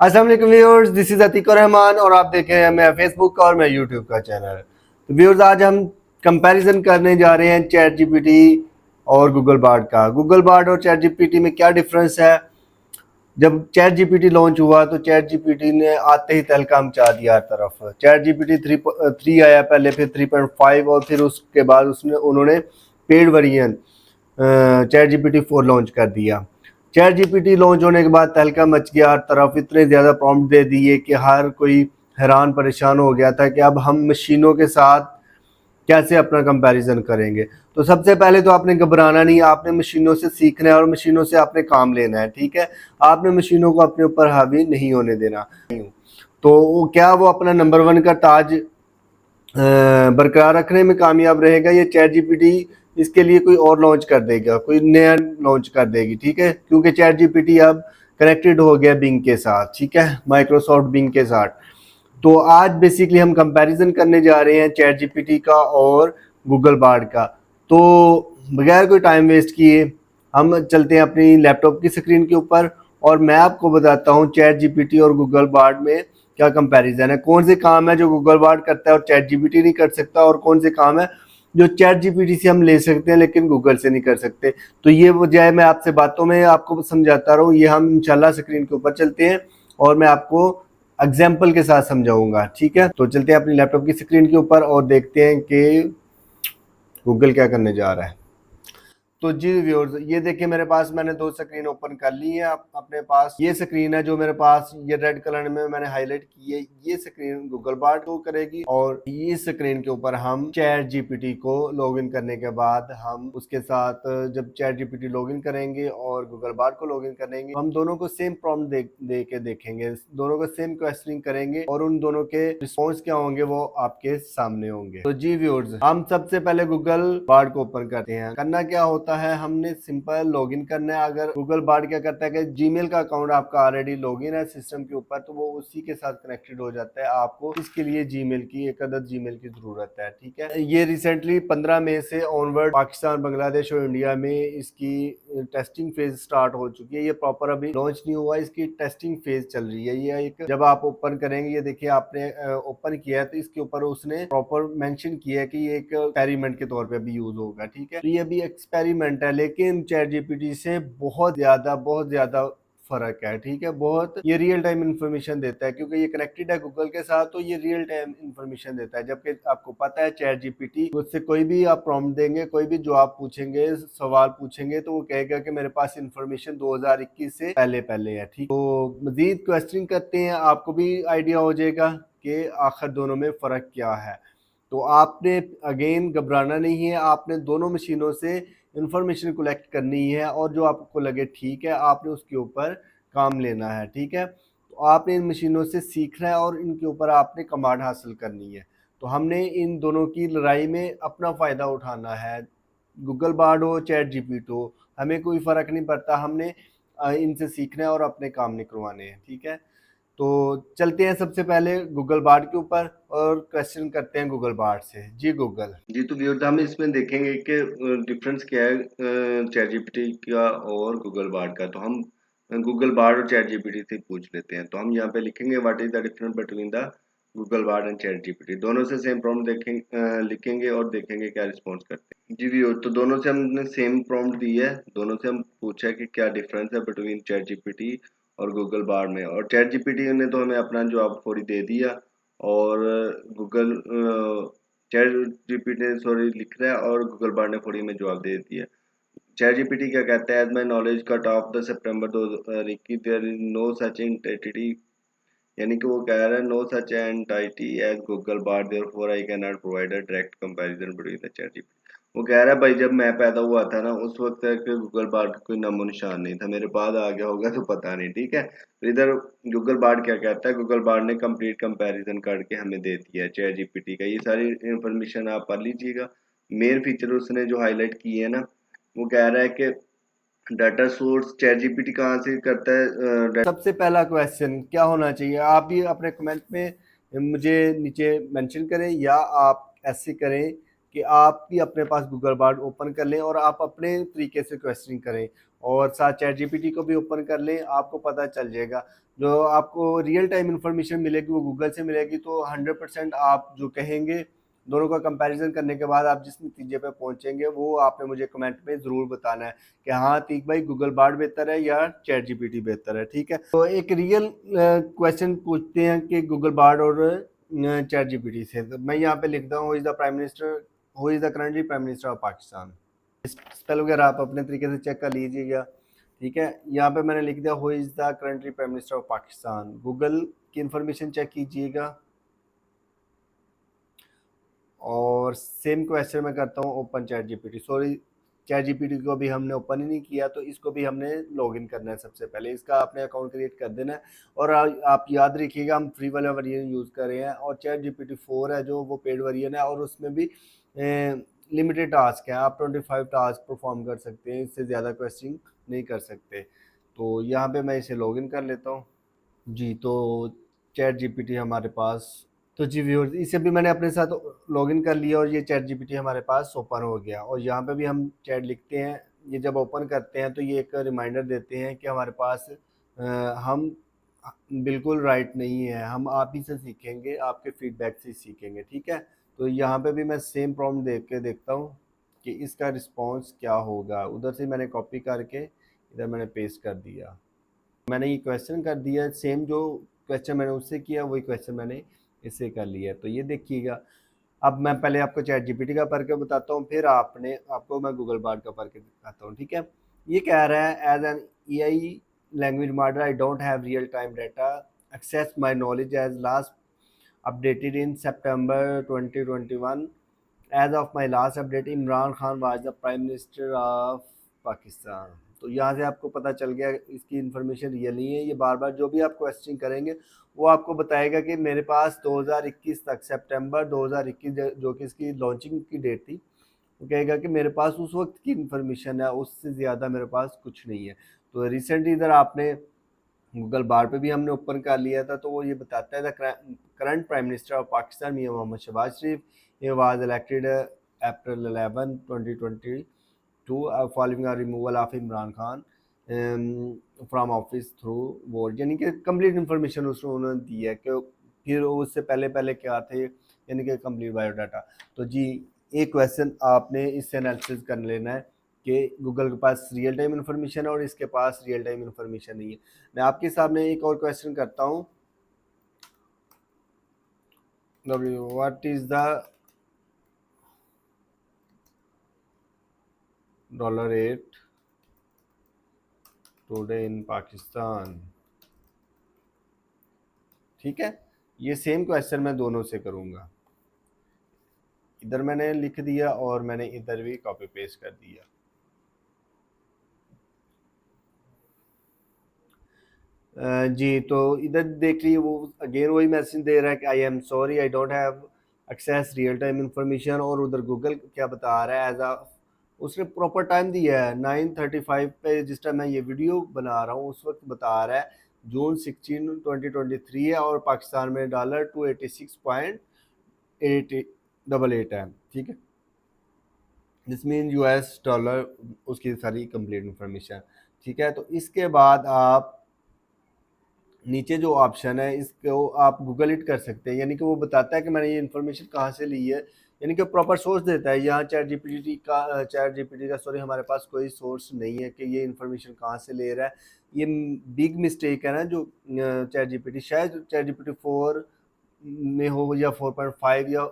अस्सलाम वालेकुम viewers, this is Atiq Rahman और आप देख रहे हैं मैं फेसबुक का और मैं यूट्यूब का चैनल। तो व्यूअर्स, आज हम कंपैरिजन करने जा रहे हैं चैट जीपीटी और गूगल बार्ड का। गूगल बार्ड और चैट जीपीटी में क्या डिफरेंस है। जब चैट जीपीटी लॉन्च हुआ तो चैट जीपीटी ने आते ही तहलका मचा दिया हर तरफ। चैट जीपीटी थ्री आया पहले, फिर 3.5 और फिर उसके बाद उन्होंने paid version chat GPT 4 launch कर दिया। चैट जीपीटी लॉन्च होने के बाद तहलका मच गया हर तरफ, इतने ज़्यादा प्रॉम्प्ट दे दिए कि हर कोई हैरान परेशान हो गया था कि अब हम मशीनों के साथ कैसे अपना कंपैरिजन करेंगे। तो सबसे पहले तो आपने घबराना नहीं, आपने मशीनों से सीखना है और मशीनों से आपने काम लेना है, ठीक है। आपने मशीनों को अपने ऊपर हावी नहीं होने देना। तो क्या वो अपना नंबर 1 का ताज बरकरार रखने में कामयाब रहेगा, ये चैट जीपीटी इसके लिए कोई और लॉन्च कर देगा, कोई नया लॉन्च कर देगी, ठीक है। क्योंकि चैट जीपीटी अब कनेक्टेड हो गया बिंग के साथ, ठीक है, माइक्रोसॉफ्ट बिंग के साथ। तो आज बेसिकली हम कंपैरिजन करने जा रहे हैं चैट जीपीटी का और गूगल बार्ड का। तो बगैर कोई टाइम वेस्ट किए हम चलते हैं अपनी लैपटॉप की स्क्रीन के ऊपर और मैं आपको बताता हूँ चैट जीपीटी और गूगल बार्ड में क्या कंपैरिजन है, कौन से काम है जो गूगल बार्ड करता है और चैट जीपीटी नहीं कर सकता, और कौन से काम है जो चैट जीपीटी से हम ले सकते हैं लेकिन गूगल से नहीं कर सकते। तो ये बजाय मैं आपसे बातों में आपको समझाता रहूँ, ये हम इंशाल्लाह स्क्रीन के ऊपर चलते हैं और मैं आपको एग्जाम्पल के साथ समझाऊंगा, ठीक है। तो चलते हैं अपनी लैपटॉप की स्क्रीन के ऊपर और देखते हैं कि गूगल क्या करने जा रहा है। तो जी व्यूअर्स, ये देखिए मेरे पास मैंने दो स्क्रीन ओपन कर ली है। अपने पास ये स्क्रीन है जो मेरे पास ये रेड कलर में मैंने हाईलाइट की है, ये स्क्रीन गूगल बार्ड को करेगी। और इस स्क्रीन के ऊपर हम चैट जीपीटी को लॉगिन करने के बाद हम उसके साथ जब चैट जीपीटी लॉगिन करेंगे और गूगल बार्ड को लॉगिन करेंगे, हम दोनों को सेम प्रॉम्प्ट दे के देखेंगे, दोनों को सेम क्वेश्चनिंग करेंगे और उन दोनों के रिस्पॉन्स क्या होंगे वो आपके सामने होंगे। तो जी व्यूअर्स, हम सबसे पहले गूगल बार्ड को ओपन करते हैं। करना क्या होता है, हमने सिंपल लॉगिन करना है। अगर गूगल बार्ड क्या करता है कि जीमेल का अकाउंट आपका ऑलरेडी लॉगिन है सिस्टम के ऊपर, तो वो उसी के साथ कनेक्टेड हो जाता है। आपको इसके लिए जीमेल की एक अदद जीमेल की जरूरत है, ठीक है। ये रिसेंटली 15 मई से ऑनवर्ड पाकिस्तान, बांग्लादेश और इंडिया में इसकी टेस्टिंग फेज स्टार्ट हो चुकी है। ये प्रॉपर अभी लॉन्च नहीं हुआ, इसकी टेस्टिंग फेज चल रही है। ये एक जब आप ओपन करेंगे, ये देखिए आपने ओपन किया है तो इसके ऊपर उसने प्रॉपर मेंशन किया है कि ये एक एक्सपेरिमेंट के तौर पे भी यूज होगा, ठीक है। तो ये भी एक्सपेरिमेंट है लेकिन चैट जीपीटी से बहुत ज्यादा फर्क है, ठीक है। बहुत ये रियल टाइम इंफॉर्मेशन देता है क्योंकि ये कनेक्टेड है गूगल के साथ, तो ये रियल टाइम इंफॉर्मेशन देता है। जबकि आपको पता है चैट जीपीटी, उससे कोई भी आप प्रॉम्प्ट देंगे, कोई भी जो आप पूछेंगे, सवाल पूछेंगे, तो वो कहेगा कि मेरे पास इंफॉर्मेशन 2021 से पहले पहले है, ठीक। तो मजीद क्वेश्चनिंग करते हैं, आपको भी आइडिया हो जाएगा कि आखिर दोनों में फ़र्क क्या है। तो आपने अगेन घबराना नहीं है, आपने दोनों मशीनों से इंफॉर्मेशन कलेक्ट करनी है और जो आपको लगे ठीक है आपने उसके ऊपर काम लेना है, ठीक है। तो आपने इन मशीनों से सीखना है और इनके ऊपर आपने कमांड हासिल करनी है। तो हमने इन दोनों की लड़ाई में अपना फ़ायदा उठाना है। गूगल बार्ड हो चैट जीपीटी हो, हमें कोई फ़र्क नहीं पड़ता, हमने इनसे सीखना है और अपने काम निकलवाने हैं, ठीक है। तो चलते हैं सबसे पहले गूगल बार्ड के ऊपर और क्वेश्चन करते हैं गूगल बार्ड से। जी गूगल जी, तो व्यूअर्स हम इसमें देखेंगे कि डिफरेंस क्या है चैट जीपीटी का और गूगल बार्ड का। तो हम गूगल बार्ड और चैट जीपीटी से पूछ लेते हैं। तो हम यहाँ पे लिखेंगे what is the difference between the Google Bard and chat GPT. दोनों से सेम प्रॉम्प्ट लिखेंगे और देखेंगे क्या रिस्पॉन्स करते हैं। जी व्यूअर, तो दोनों से हमने सेम प्रॉम्प्ट दी है, दोनों से हम पूछा है कि क्या डिफरेंस है बिटवीन चैट जीपीटी और गूगल बार्ड में। और चैट जीपीटी ने तो हमें अपना जवाब फौरी दे दिया और गूगल चैट जीपीटी ने सॉरी लिख रहा है और गूगल बार्ड ने फौरी में जवाब दे दिया। चैट जीपीटी क्या कहता है, as my knowledge cut off the September 2021 there is no such entity, यानी कि वो कह रहा है no such entity as Google Bard therefore I can not provide a direct comparison between the chat GPT. वो कह रहा है भाई जब मैं पैदा हुआ था ना उस वक्त तक गूगल बार्ड का कोई नामो निशान नहीं था, मेरे बाद आ गया होगा तो पता नहीं, ठीक है। तो इधर गूगल बार्ड क्या कहता है, गूगल बार्ड ने कंप्लीट कंपैरिजन करके हमें दे दिया है चैट जीपीटी का। ये सारी इंफॉर्मेशन आप पढ़ लीजिएगा। मेन फीचर उसने जो हाईलाइट किए है ना, वो कह रहा है कि डाटा सोर्स चैट जीपीटी कहाँ से करता है। सबसे पहला क्वेश्चन क्या होना चाहिए, आप भी अपने कमेंट में मुझे नीचे मेंशन करें या आप ऐसे करें कि आप भी अपने पास गूगल बार्ड ओपन कर लें और आप अपने तरीके से क्वेश्चनिंग करें और साथ चैट जीपीटी को भी ओपन कर लें, आपको पता चल जाएगा। जो आपको रियल टाइम इन्फॉर्मेशन मिलेगी वो गूगल से मिलेगी। तो 100% आप जो कहेंगे, दोनों का कंपैरिजन करने के बाद आप जिस नतीजे पे पहुंचेंगे वो आपने मुझे कमेंट में ज़रूर बताना है कि हाँ तीक भाई गूगल बार्ड बेहतर है या चैट जीपीटी बेहतर है। ठीक है, तो एक रियल क्वेश्चन पूछते हैं कि गूगल बार्ड और चैट जीपीटी से। तो मैं यहाँ पे लिखता हूँ, who is the currently prime minister of Pakistan. Spell वगैरह आप अपने तरीके से चेक कर लीजिएगा। ठीक है, यहाँ पे मैंने लिख दिया who is the currently prime minister of Pakistan. Google की इंफॉर्मेशन चेक कीजिएगा और सेम क्वेश्चन मैं करता हूँ open chat GPT. Sorry, chat GPT को भी हमने ओपन ही नहीं किया, तो इसको भी हमने लॉगिन करना है। सबसे पहले इसका आपने अकाउंट क्रिएट कर देना है। और आप याद रखिएगा हम फ्री वाला वर्जन यूज़ कर रहे हैं और चैट जीपीटी 4 है जो वो पेड वर्जन है, और उसमें भी लिमिटेड टास्क है। आप 25 टास्क परफॉर्म कर सकते हैं, इससे ज़्यादा क्वेश्चन नहीं कर सकते। तो यहाँ पे मैं इसे लॉगिन कर लेता हूँ। जी, तो चैट जीपीटी हमारे पास, तो जी व्यूअर्स इसे भी मैंने अपने साथ लॉगिन कर लिया और ये चैट जीपीटी हमारे पास ओपन हो गया। और यहाँ पे भी हम चैट लिखते हैं, ये जब ओपन करते हैं तो ये एक रिमाइंडर देते हैं कि हमारे पास हम बिल्कुल राइट नहीं है, हम आप ही से सीखेंगे, आपके फीडबैक से सीखेंगे। ठीक है, तो यहाँ पे भी मैं सेम प्रॉम्प्ट देख के देखता हूँ कि इसका रिस्पॉन्स क्या होगा। उधर से मैंने कॉपी करके इधर मैंने पेस्ट कर दिया। मैंने ये क्वेश्चन कर दिया, सेम जो क्वेश्चन मैंने उससे किया वही क्वेश्चन मैंने इससे कर लिया। तो ये देखिएगा, अब मैं पहले आपको चैट जीपीटी का पढ़ के बताता हूँ, फिर आपको मैं गूगल बार्ड का पढ़ के दिखाता हूँ। ठीक है, ये कह रहा है as an AI language model I don't have real time data access my knowledge as last updated in September 2021। As of my last update Imran Khan was the prime minister of Pakistan. तो यहाँ से आपको पता चल गया इसकी इन्फॉर्मेशन रियल नहीं है। ये बार बार जो भी आप क्वेश्चन करेंगे वो आपको बताएगा कि मेरे पास 2021 तक, सितंबर 2021 जो कि इसकी लॉन्चिंग की डेट थी, वो कहेगा कि मेरे पास उस वक्त की इन्फॉर्मेशन है, उससे ज़्यादा मेरे पास कुछ नहीं है। तो रिसेंटली इधर आपने गूगल बार पे भी हमने ओपन कर लिया था, तो वो ये बताता है the current prime minister of Pakistan Mian Mohammad Shahbaz Sharif ये was elected April 11 2022 following a removal of Imran Khan from office through vote. यानी कि कंप्लीट इन्फॉर्मेशन उसने उन्होंने दी है कि फिर उससे पहले पहले क्या थे, यानी कि कंप्लीट बायोडाटा। तो जी, एक क्वेश्चन आपने इससे एनालिसिस कर लेना है कि गूगल के पास रियल टाइम इन्फॉर्मेशन है और इसके पास रियल टाइम इन्फॉर्मेशन नहीं है। मैं आपके सामने एक और क्वेश्चन करता हूँ, what is the dollar rate today in Pakistan. ठीक है, ये सेम क्वेश्चन मैं दोनों से करूँगा। इधर मैंने लिख दिया और मैंने इधर भी कॉपी पेस्ट कर दिया। जी, तो इधर देख लीजिए वो अगेन वही मैसेज दे रहा है कि I am sorry I don't have access real time information. और उधर गूगल क्या बता रहा है, एज आ उसने प्रॉपर टाइम दिया है 9:35 पे, जिस टाइम मैं ये वीडियो बना रहा हूँ उस वक्त बता रहा है जून 16 2023 है, और पाकिस्तान में डॉलर 286.88 है। ठीक है, दिस मीन यूएस डॉलर, उसकी सारी कंप्लीट इंफॉर्मेशन। ठीक है, तो इसके बाद आप नीचे जो ऑप्शन है इसको आप गूगल इट कर सकते हैं, यानी कि वो बताता है कि मैंने ये इन्फॉर्मेशन कहाँ से ली है, यानी कि प्रॉपर सोर्स देता है। यहाँ चैट जीपीटी का सॉरी हमारे पास कोई सोर्स नहीं है कि ये इन्फॉर्मेशन कहाँ से ले रहा है। ये बिग मिस्टेक है ना जो चैट जीपीटी, शायद चैट जीपीटी 4 में हो या 4.5 या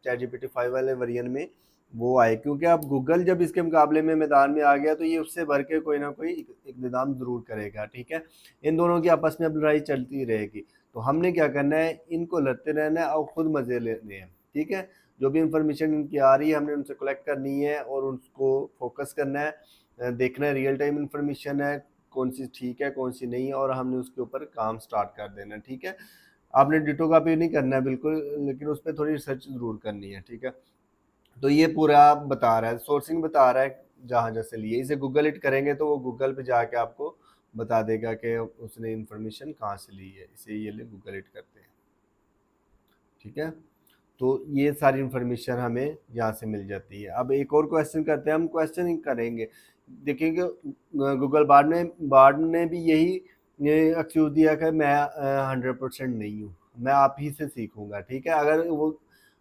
चैट जीपीटी 5 वाले वर्जन में वो आए, क्योंकि अब गूगल जब इसके मुकाबले में मैदान में आ गया तो ये उससे भर के कोई ना कोई इकदाम ज़रूर करेगा। ठीक है, इन दोनों की आपस में अब लड़ाई चलती रहेगी। तो हमने क्या करना है, इनको लड़ते रहना है और ख़ुद मज़े लेने हैं। ठीक है, जो भी इंफॉर्मेशन इनकी आ रही है हमने उनसे कलेक्ट करनी है और उसको फोकस करना है, देखना है रियल टाइम इंफॉर्मेशन है, कौन सी ठीक है कौन सी नहीं, और हमने उसके ऊपर काम स्टार्ट कर देना है। ठीक है, आपने डिटो कॉपी नहीं करना है बिल्कुल, लेकिन उस पर थोड़ी रिसर्च ज़रूर करनी है। ठीक है, तो ये पूरा बता रहा है, सोर्सिंग बता रहा है जहाँ जैसे लिए। इसे गूगल इट करेंगे तो वो गूगल पे जाके आपको बता देगा कि उसने इन्फॉर्मेशन कहाँ से ली है। इसे ये ले गूगल इट करते हैं। ठीक है, तो ये सारी इन्फॉर्मेशन हमें यहाँ से मिल जाती है। अब एक और क्वेश्चन करते हैं, हम क्वेश्चन करेंगे, देखेंगे गूगल बार्ड ने भी यही ये एक्सक्यूज़ दिया कि मैं 100% नहीं हूँ, मैं आप ही से सीखूँगा, ठीक है? अगर वो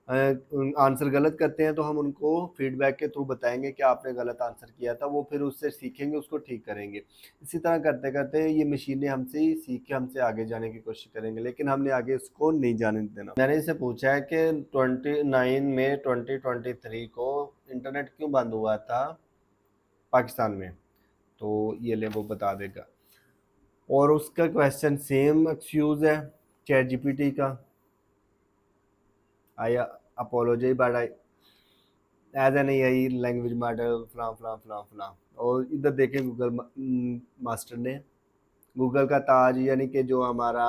आंसर गलत करते हैं तो हम उनको फीडबैक के थ्रू बताएँगे कि आपने गलत आंसर किया था, वो फिर उससे सीखेंगे, उसको ठीक करेंगे। इसी तरह करते-करते ये मशीनें हमसे ही सीख के हमसे आगे जाने की कोशिश करेंगे, लेकिन हमने आगे इसको नहीं जाने देना। मैंने इससे पूछा है कि 29 मई 2023 को इंटरनेट क्यों बंद हुआ था पाकिस्तान में? तो ये ले वो बता देगा। और उसका क्वेश्चन सेम एक्सक्यूज है चैट जीपीटी का। आई apologise but I as an AI language model फलां फलां फलां फलां। और इधर देखें गूगल मास्टर ने गूगल का ताज यानी कि जो हमारा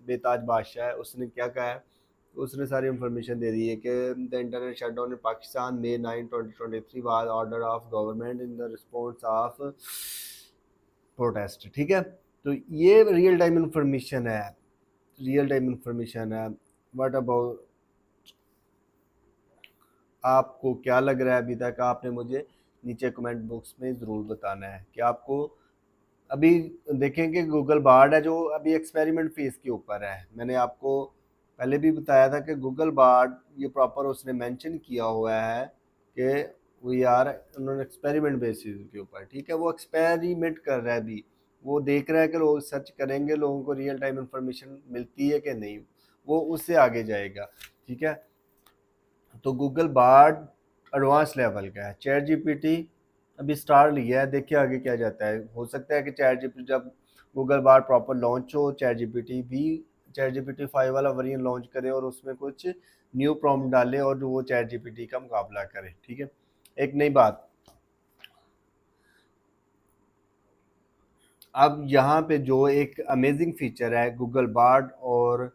बेताज बादशाह है उसने क्या कहा है, उसने सारी इंफॉर्मेशन दे दी है कि the internet shutdown in Pakistan may 9 2023 was order of government in the response of protest, ठीक है? तो ये रियल टाइम इंफॉर्मेशन है, रियल टाइम इंफॉर्मेशन है। व्हाट अबाउट, आपको क्या लग रहा है अभी तक? आपने मुझे नीचे कमेंट बॉक्स में ज़रूर बताना है कि आपको अभी देखें कि गूगल बार्ड है जो अभी एक्सपेरिमेंट फेज़ के ऊपर है। मैंने आपको पहले भी बताया था कि गूगल बार्ड ये प्रॉपर उसने मेंशन किया हुआ है कि वी आर उन्होंने एक्सपेरिमेंट बेसिस के ऊपर, ठीक है? वो एक्सपेरिमेंट कर रहा है अभी, वो देख रहा है कि लोग सर्च करेंगे, लोगों को रियल टाइम इंफॉर्मेशन मिलती है कि नहीं, वो उससे आगे जाएगा, ठीक है? तो गूगल बार्ड एडवांस लेवल का है। चैट जीपीटी अभी स्टार लिया है, देखिए आगे क्या जाता है। हो सकता है कि चैट जीपीटी जब गूगल बार्ड प्रॉपर लॉन्च हो, चैट जीपीटी 5 वाला वेरिएंट लॉन्च करे और उसमें कुछ न्यू प्रॉम्प्ट डाले और जो वो चैट जीपीटी का मुकाबला करे, ठीक है? एक नई बात, अब यहाँ पे जो एक अमेजिंग फीचर है गूगल बार्ड और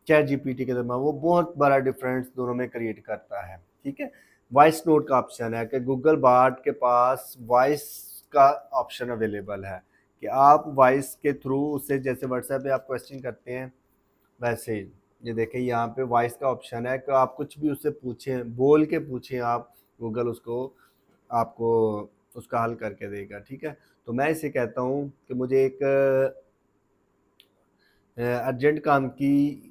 चैट जीपीटी के दरमियान, वो बहुत बड़ा डिफरेंस दोनों में क्रिएट करता है, ठीक है? वॉइस नोट का ऑप्शन है कि गूगल बार्ड के पास वॉइस का ऑप्शन अवेलेबल है कि आप वॉइस के थ्रू उससे, जैसे व्हाट्सएप पे आप क्वेश्चन करते हैं वैसे ही ये देखें यहाँ पे वॉइस का ऑप्शन है कि आप कुछ भी उससे पूछें, बोल के पूछें आप, गूगल उसको आपको उसका हल करके देगा, ठीक है? तो मैं इसे कहता हूँ कि मुझे एक अर्जेंट काम की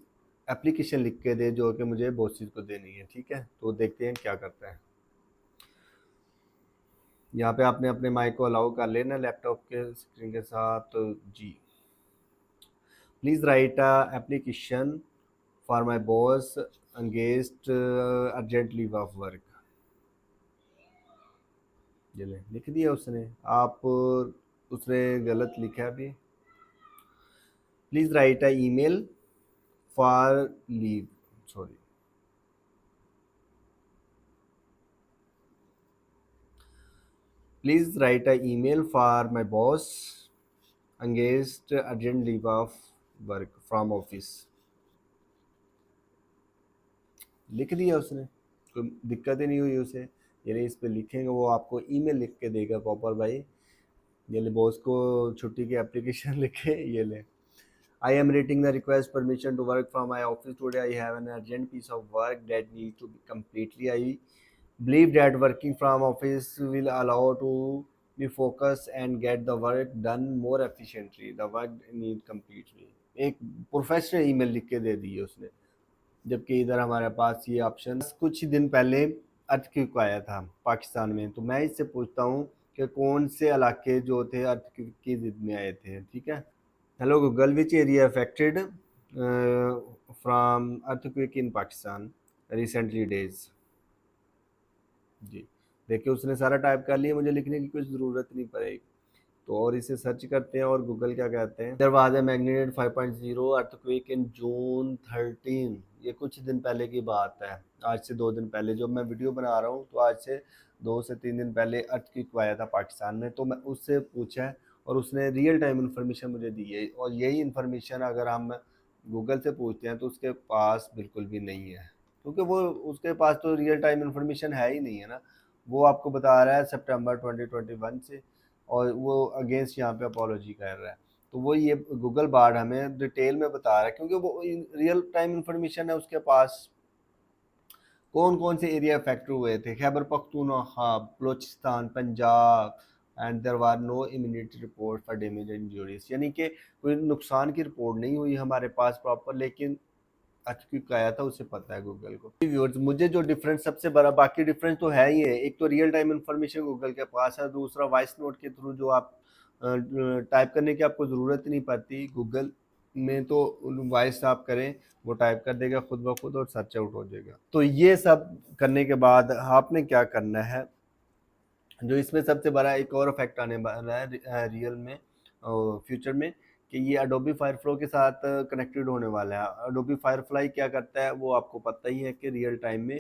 एप्लीकेशन लिख के दे जो कि मुझे बॉसेस को देनी है, ठीक है? तो देखते हैं क्या करता है। यहाँ पे आपने अपने माइक को अलाउ कर लेना लैपटॉप के स्क्रीन के साथ। तो जी, please write a application for my boss engaged urgent leave of work. ये ले लिख दिया उसने, आप उसने गलत लिखा है अभी। Please write a email for leave, sorry, please write a email for my boss engaged urgent leave of work from office. लिख दिया उसने, कोई दिक्कत ही नहीं हुई उसे। यानी इस पे लिखेंगे वो आपको ईमेल लिख के देगा प्रॉपर भाई। ये ले बॉस को छुट्टी की एप्लीकेशन लिखे, ये ले। I am writing the request permission to work from my office today, I have an urgent piece of work that need to be completely, I believe that working from office will allow to be focused and get the work done more efficiently, the work need completely। एक professional email लिख के दे दी है उसने, जबकि इधर हमारे पास ये option कुछ ही दिन पहले अर्थक्वेक आया था पाकिस्तान में। तो मैं इससे पूछता हूँ कि कौन से इलाके जो थे अर्थक्वेक की जिद में आए थे, ठीक है? Hello Google, which area affected from earthquake in Pakistan recently days. जी, देखिए उसने सारा टाइप कर लिया, मुझे लिखने की कुछ ज़रूरत नहीं पड़ेगी। तो और इसे सर्च करते हैं और गूगल क्या कहते हैं। There was a magnitude 5.0 earthquake in June 13, ये कुछ दिन पहले की बात है, आज से 2 दिन पहले। जो मैं वीडियो बना रहा हूँ तो आज से 2 से 3 दिन पहले अर्थक्वेक आया था पाकिस्तान में। तो मैं उससे पूछा है और उसने रियल टाइम इन्फॉर्मेशन मुझे दी है, और यही इन्फॉर्मेशन अगर हम गूगल से पूछते हैं तो उसके पास बिल्कुल भी नहीं है, क्योंकि वो उसके पास तो रियल टाइम इन्फॉर्मेशन है ही नहीं है ना। वो आपको बता रहा है सितंबर 2021 से, और वो अगेंस्ट यहाँ पे अपॉलोजी कर रहा है। तो वो ये गूगल बार्ड हमें डिटेल में बता रहा है, क्योंकि वो रियल टाइम इंफॉर्मेशन है उसके पास। कौन कौन से एरिया अफेक्ट हुए थे, Khyber Pakhtunkhwa, Balochistan, Punjab, and there were no immediate report for damage and injuries, यानी कि कोई नुकसान की रिपोर्ट नहीं हुई हमारे पास प्रॉपर, लेकिन अचूक आया था, उसे पता है गूगल को। व्यूअर्स, मुझे जो डिफरेंस सबसे बड़ा, बाकी डिफरेंस तो है ही है, एक तो रियल टाइम इंफॉर्मेशन गूगल के पास है, दूसरा वॉइस नोट के थ्रू जो आप टाइप करने की आपको ज़रूरत ही नहीं पड़ती गूगल में, तो वॉइस आप करें वो टाइप कर देगा खुद ब खुद और सर्च आउट हो जाएगा। तो ये सब करने के बाद आपने क्या करना है, जो इसमें सबसे बड़ा एक और इफेक्ट आने वाला है रियल में फ्यूचर में, कि ये अडोबी फायरफ्लो के साथ कनेक्टेड होने वाला है। अडोबी फायरफ्लाई क्या करता है वो आपको पता ही है कि रियल टाइम में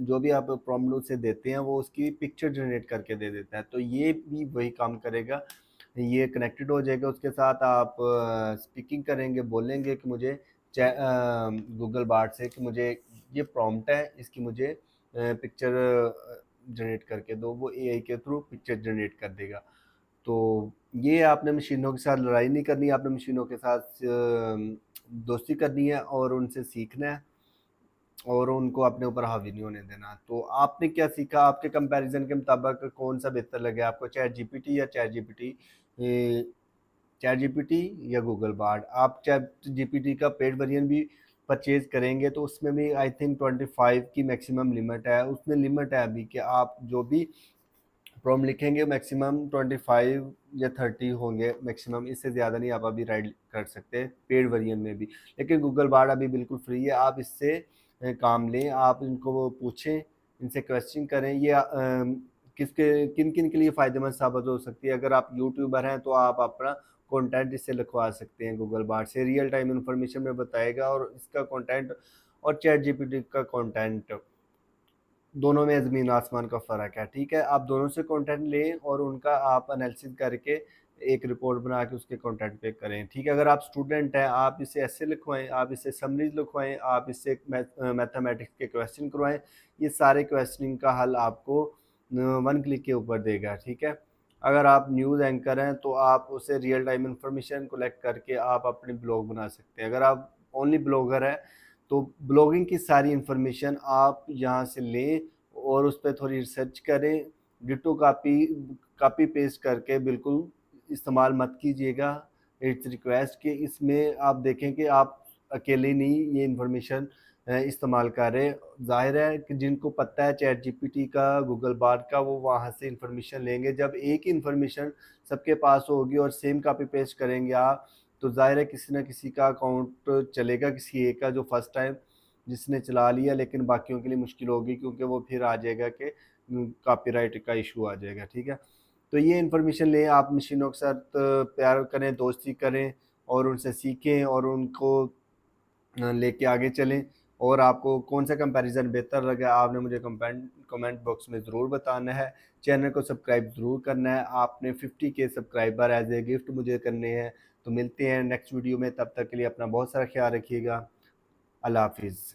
जो भी आप प्रॉम्प्ट उसे देते हैं वो उसकी पिक्चर जनरेट करके दे देता है, तो ये भी वही काम करेगा। ये कनेक्टेड हो जाएगा उसके साथ, आप स्पीकिंग करेंगे, बोलेंगे कि मुझे गूगल बार्ड से कि मुझे ये प्रॉम्प्ट है, इसकी मुझे पिक्चर जनरेट करके दो, वो एआई के थ्रू पिक्चर जनरेट कर देगा। तो ये आपने मशीनों के साथ लड़ाई नहीं करनी, आपने मशीनों के साथ दोस्ती करनी है और उनसे सीखना है और उनको अपने ऊपर हावी नहीं होने देना। तो आपने क्या सीखा, आपके कंपैरिजन के मुताबिक कौन सा बेहतर लगे आपको, चैट जीपीटी या गूगल बार्ड? आप चैट जीपीटी का पेड वर्जन भी परचेज करेंगे तो उसमें भी आई थिंक 25 की मैक्सिमम लिमिट है, उसमें लिमिट है अभी कि आप जो भी प्रॉम्प्ट लिखेंगे मैक्सिमम 25 या 30 होंगे मैक्सिमम, इससे ज़्यादा नहीं आप अभी राइट कर सकते पेड वर्जन में भी। लेकिन गूगल बार्ड अभी बिल्कुल फ्री है, आप इससे काम लें, आप इनको वो पूछें, इनसे क्वेश्चन करें। ये किसके किन किन के लिए फ़ायदेमंद साबित हो सकती है, अगर आप यूट्यूबर हैं तो आप अपना कंटेंट इससे लिखवा सकते हैं गूगल बार्ड से, रियल टाइम इन्फॉर्मेशन में बताएगा, और इसका कंटेंट और चैट जीपीटी का कंटेंट दोनों में ज़मीन आसमान का फ़र्क है। ठीक है, आप दोनों से कंटेंट लें और उनका आप एनालिसिस करके एक रिपोर्ट बना के उसके कंटेंट पे करें। ठीक है, अगर आप स्टूडेंट हैं आप इससे ऐसे लिखवाएं, आप इससे समरीज लिखवाएं, आप इससे मैथमेटिक्स के क्वेश्चन करवाएं, ये सारे क्वेश्चनिंग का हल आपको 1 क्लिक के ऊपर देगा। ठीक है, अगर आप न्यूज़ एंकर हैं तो आप उसे रियल टाइम इंफॉर्मेशन कलेक्ट करके आप अपने ब्लॉग बना सकते हैं। अगर आप ओनली ब्लॉगर हैं तो ब्लॉगिंग की सारी इन्फॉर्मेशन आप यहाँ से लें और उस पर थोड़ी रिसर्च करें, डिटो कॉपी पेस्ट करके बिल्कुल इस्तेमाल मत कीजिएगा। इट्स रिक्वेस्ट कि इसमें आप देखें कि आप अकेले नहीं ये इन्फॉर्मेशन इस्तेमाल कर रहे, ज़ाहिर है कि जिनको पता है चैट जीपीटी का, गूगल बार्ड का, वो वहाँ से इन्फॉर्मेशन लेंगे। जब एक ही इन्फॉर्मेशन सबके पास होगी और सेम कॉपी पेस्ट करेंगे आप, तो ज़ाहिर है किसी न किसी का अकाउंट चलेगा, किसी एक का जो फर्स्ट टाइम जिसने चला लिया, लेकिन बाकियों के लिए मुश्किल होगी क्योंकि वो फिर आ जाएगा कि कॉपीराइट का इशू आ जाएगा। ठीक है, तो ये इन्फॉर्मेशन लें, आप मशीनों के साथ प्यार करें, दोस्ती करें और उनसे सीखें और उनको लेके आगे चलें। और आपको कौन सा कंपैरिजन बेहतर लगा आपने मुझे कमेंट बॉक्स में ज़रूर बताना है। चैनल को सब्सक्राइब ज़रूर करना है, आपने 50 के सब्सक्राइबर एज ए गिफ्ट मुझे करने हैं। तो मिलते हैं नेक्स्ट वीडियो में, तब तक के लिए अपना बहुत सारा ख्याल रखिएगा। अल्लाह हाफिज़।